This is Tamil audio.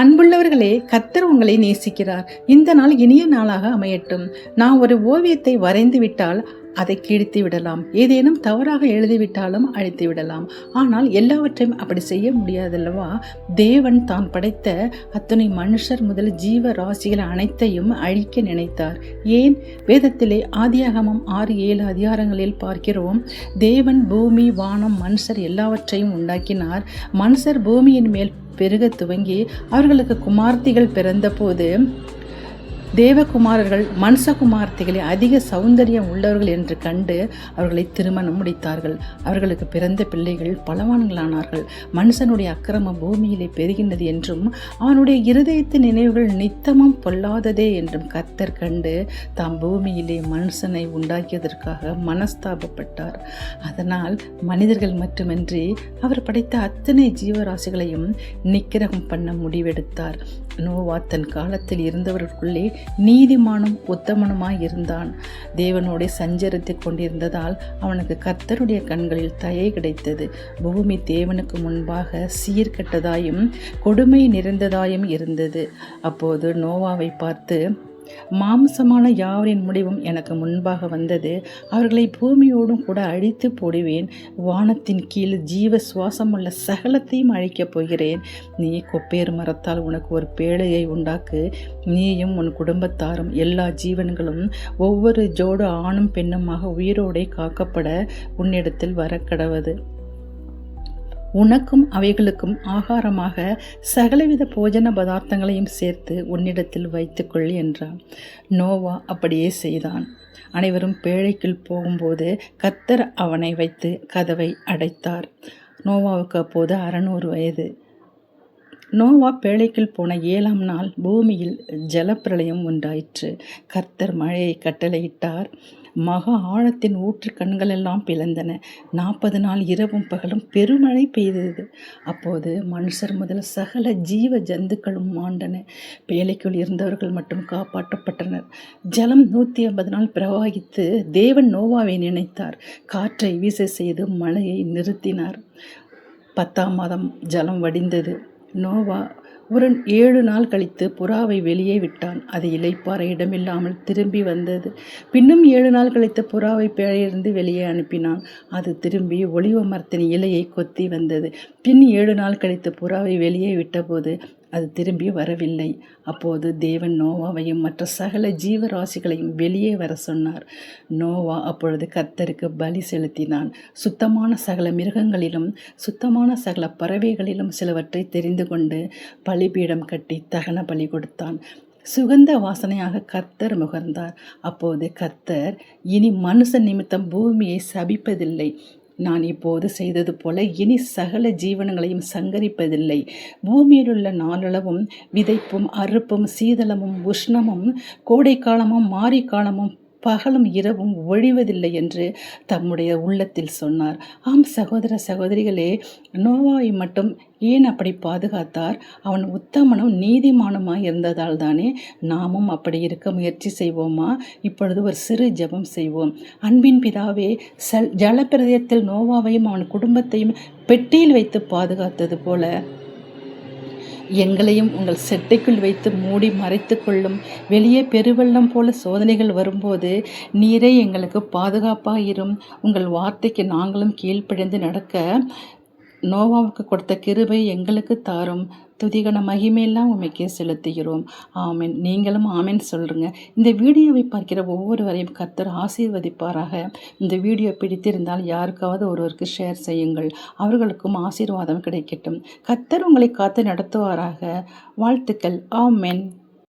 அன்புள்ளவர்களே, கர்த்தர் உங்களை நேசிக்கிறார். இந்த நாள் இனிய நாளாக அமையட்டும். நான் ஒரு ஓவியத்தை வரைந்து விட்டால் அதை கிழித்து விடலாம், ஏதேனும் தவறாக எழுதிவிட்டாலும் அழித்து விடலாம். ஆனால் எல்லாவற்றையும் அப்படி செய்ய முடியாதல்லவா? தேவன் தான் படைத்த அத்தனை மனுஷர் முதல் ஜீவ ராசிகள் அனைத்தையும் அழிக்க நினைத்தார். ஏன்? வேதத்திலே ஆதியாகமம் 6-7 அதிகாரங்களில் பார்க்கிறோம். தேவன் பூமி, வானம், மனுஷர் எல்லாவற்றையும் உண்டாக்கினார். மனுஷர் பூமியின் மேல் பெருக துவங்கி அவர்களுக்கு குமார்த்திகள் பிறந்த போது தேவகுமாரர்கள் மனுஷகுமார்த்திகளை அதிக சௌந்தரியம் உள்ளவர்கள் என்று கண்டு அவர்களை திருமணம் முடித்தார்கள். அவர்களுக்கு பிறந்த பிள்ளைகள் பலவான்களானார்கள். மனுஷனுடைய அக்கிரமம் பூமியிலே பெருகின்றது என்றும் அவனுடைய இருதயத்தின் நினைவுகள் நித்தமும் பொல்லாததே என்றும் கர்த்தர் கண்டு தாம் பூமியிலே மனுஷனை உண்டாக்கியதற்காக மனஸ்தாபப்பட்டார். அதனால் மனிதர்கள் மட்டுமின்றி அவர் படைத்த அத்தனை ஜீவராசிகளையும் நிக்கிரகம் பண்ண முடிவெடுத்தார். நோவா தன் காலத்தில் இருந்தவர்களுக்குள்ளே நீதிமானும் உத்தமனுமாய் இருந்தான். தேவனோட சஞ்சரித்து கொண்டிருந்ததால் அவனுக்கு கர்த்தருடைய கண்களில் தயை கிடைத்தது. பூமி தேவனுக்கு முன்பாக சீர்கெட்டதாயும் கொடுமை நிறைந்ததாயும் இருந்தது. அப்போது நோவாவை பார்த்து, மாம்சமான யாவரின் முடிவும் எனக்கு முன்பாக வந்தது. அவர்களை பூமியோடும் கூட அழித்து போடுவேன். வானத்தின் கீழ் ஜீவ சுவாசமுள்ள சகலத்தையும் அழிக்கப் போகிறேன். நீ கொப்பேறு மரத்தால் உனக்கு ஒரு பேழையை உண்டாக்கு. நீயும் உன் குடும்பத்தாரும் எல்லா ஜீவன்களும் ஒவ்வொரு ஜோடு ஆணும் பெண்ணுமாக உயிரோடே காக்கப்பட உன்னிடத்தில் வரக்கடவது. உனக்கும் அவைகளுக்கும் ஆகாரமாக சகலவித போஜன பதார்த்தங்களையும் சேர்த்து உன்னிடத்தில் வைத்துக்கொள் என்றான். நோவா அப்படியே செய்தான். அனைவரும் பேழைக்குள் போகும்போது கர்த்தர் அவனை வைத்து கதவை அடைத்தார். நோவாவுக்கு அப்போது 600 வயது. நோவா பேழைக்குள் போன 7ஆம் நாள் பூமியில் ஜலப்பிரளயம் உண்டாயிற்று. கர்த்தர் மழையை கட்டளையிட்டார். மகா ஆழத்தின் ஊற்று கண்களெல்லாம் பிளந்தன. 40 நாள் இரவும் பகலும் பெருமழை பெய்தது. அப்போது மனுஷர் முதல் சகல ஜீவ ஜந்துக்களும் மாண்டன. பேழைக்குள் இருந்தவர்கள் மட்டும் காப்பாற்றப்பட்டனர். ஜலம் 150 நாள் பிரவாகித்து தேவன் நோவாவை நினைத்தார். காற்றை வீச செய்து மழையை நிறுத்தினார். 10ஆம் மாதம் ஜலம் வடிந்தது. நோவா ஒரு 7 நாள் கழித்து புறாவை வெளியே விட்டான். அது இளைப்பாற இடமில்லாமல் திரும்பி வந்தது. பின்னும் 7 நாள் கழித்து புறாவை பேழையிலிருந்து வெளியே அனுப்பினான். அது திரும்பி ஒலிவ மரத்தின் இலையை கொத்தி வந்தது. பின் 7 நாள் கழித்து புறாவை வெளியே விட்டபோது அது திரும்பி வரவில்லை. அப்போது தேவன் நோவாவையும் மற்ற சகல ஜீவராசிகளையும் வெளியே வர சொன்னார். நோவா அப்பொழுது கர்த்தருக்கு பலி செலுத்தினான். சுத்தமான சகல மிருகங்களிலும் சுத்தமான சகல பறவைகளிலும் சிலவற்றை தெரிந்து கொண்டு பலிபீடம் கட்டி தகன பலி கொடுத்தான். சுகந்த வாசனையாக கர்த்தர் முகர்ந்தார். அப்போது கர்த்தர், இனி மனுஷ நிமித்தம் பூமியை சபிப்பதில்லை. நான் இப்போது செய்தது போல இனி சகல ஜீவனங்களையும் சங்கரிப்பதில்லை. பூமியிலுள்ள நாளளவும் விதைப்பும் அறுப்பும் சீதளமும் உஷ்ணமும் கோடைக்காலமும் மாரிக்காலமும் பகலும் இரவும் ஒழிவதில்லை என்று தம்முடைய உள்ளத்தில் சொன்னார். ஆம் சகோதர சகோதரிகளே, நோவாவை மட்டும் ஏன் அப்படி பாதுகாத்தார்? அவன் உத்தமனும் நீதிமானுமாய் இருந்ததால் தானே. நாமும் அப்படி இருக்க முயற்சி செய்வோமா? இப்பொழுது ஒரு சிறு ஜெபம் செய்வோம். அன்பின் பிதாவே, ஜலப்பிரதயத்தில் நோவாவையும் அவன் குடும்பத்தையும் பெட்டியில் வைத்து பாதுகாத்தது போல எங்களையும் உங்கள் செட்டைக்குள் வைத்து மூடி மறைத்து கொள்ளும். வெளியே பெருவெள்ளம் போல சோதனைகள் வரும்போது நீரே எங்களுக்கு பாதுகாப்பாக இரும். உங்கள் வார்த்தைக்கு நாங்களும் கீழ்ப்படிந்து நடக்க நோவாவுக்கு கொடுத்த கிருபை எங்களுக்கு தாரும். துதிகன மகிமையெல்லாம் உமைக்கே செலுத்துகிறோம். ஆமென். நீங்களும் ஆமென் சொல்லுங்க. இந்த வீடியோவை பார்க்கிற ஒவ்வொருவரையும் கர்த்தர் ஆசீர்வதிப்பாராக. இந்த வீடியோ பிடித்திருந்தால் யாருக்காவது ஒருவருக்கு ஷேர் செய்யுங்கள். அவர்களுக்கும் ஆசீர்வாதம் கிடைக்கட்டும். கர்த்தர் உங்களை காத்து நடத்துவாராக. வாழ்த்துக்கள். ஆமென்.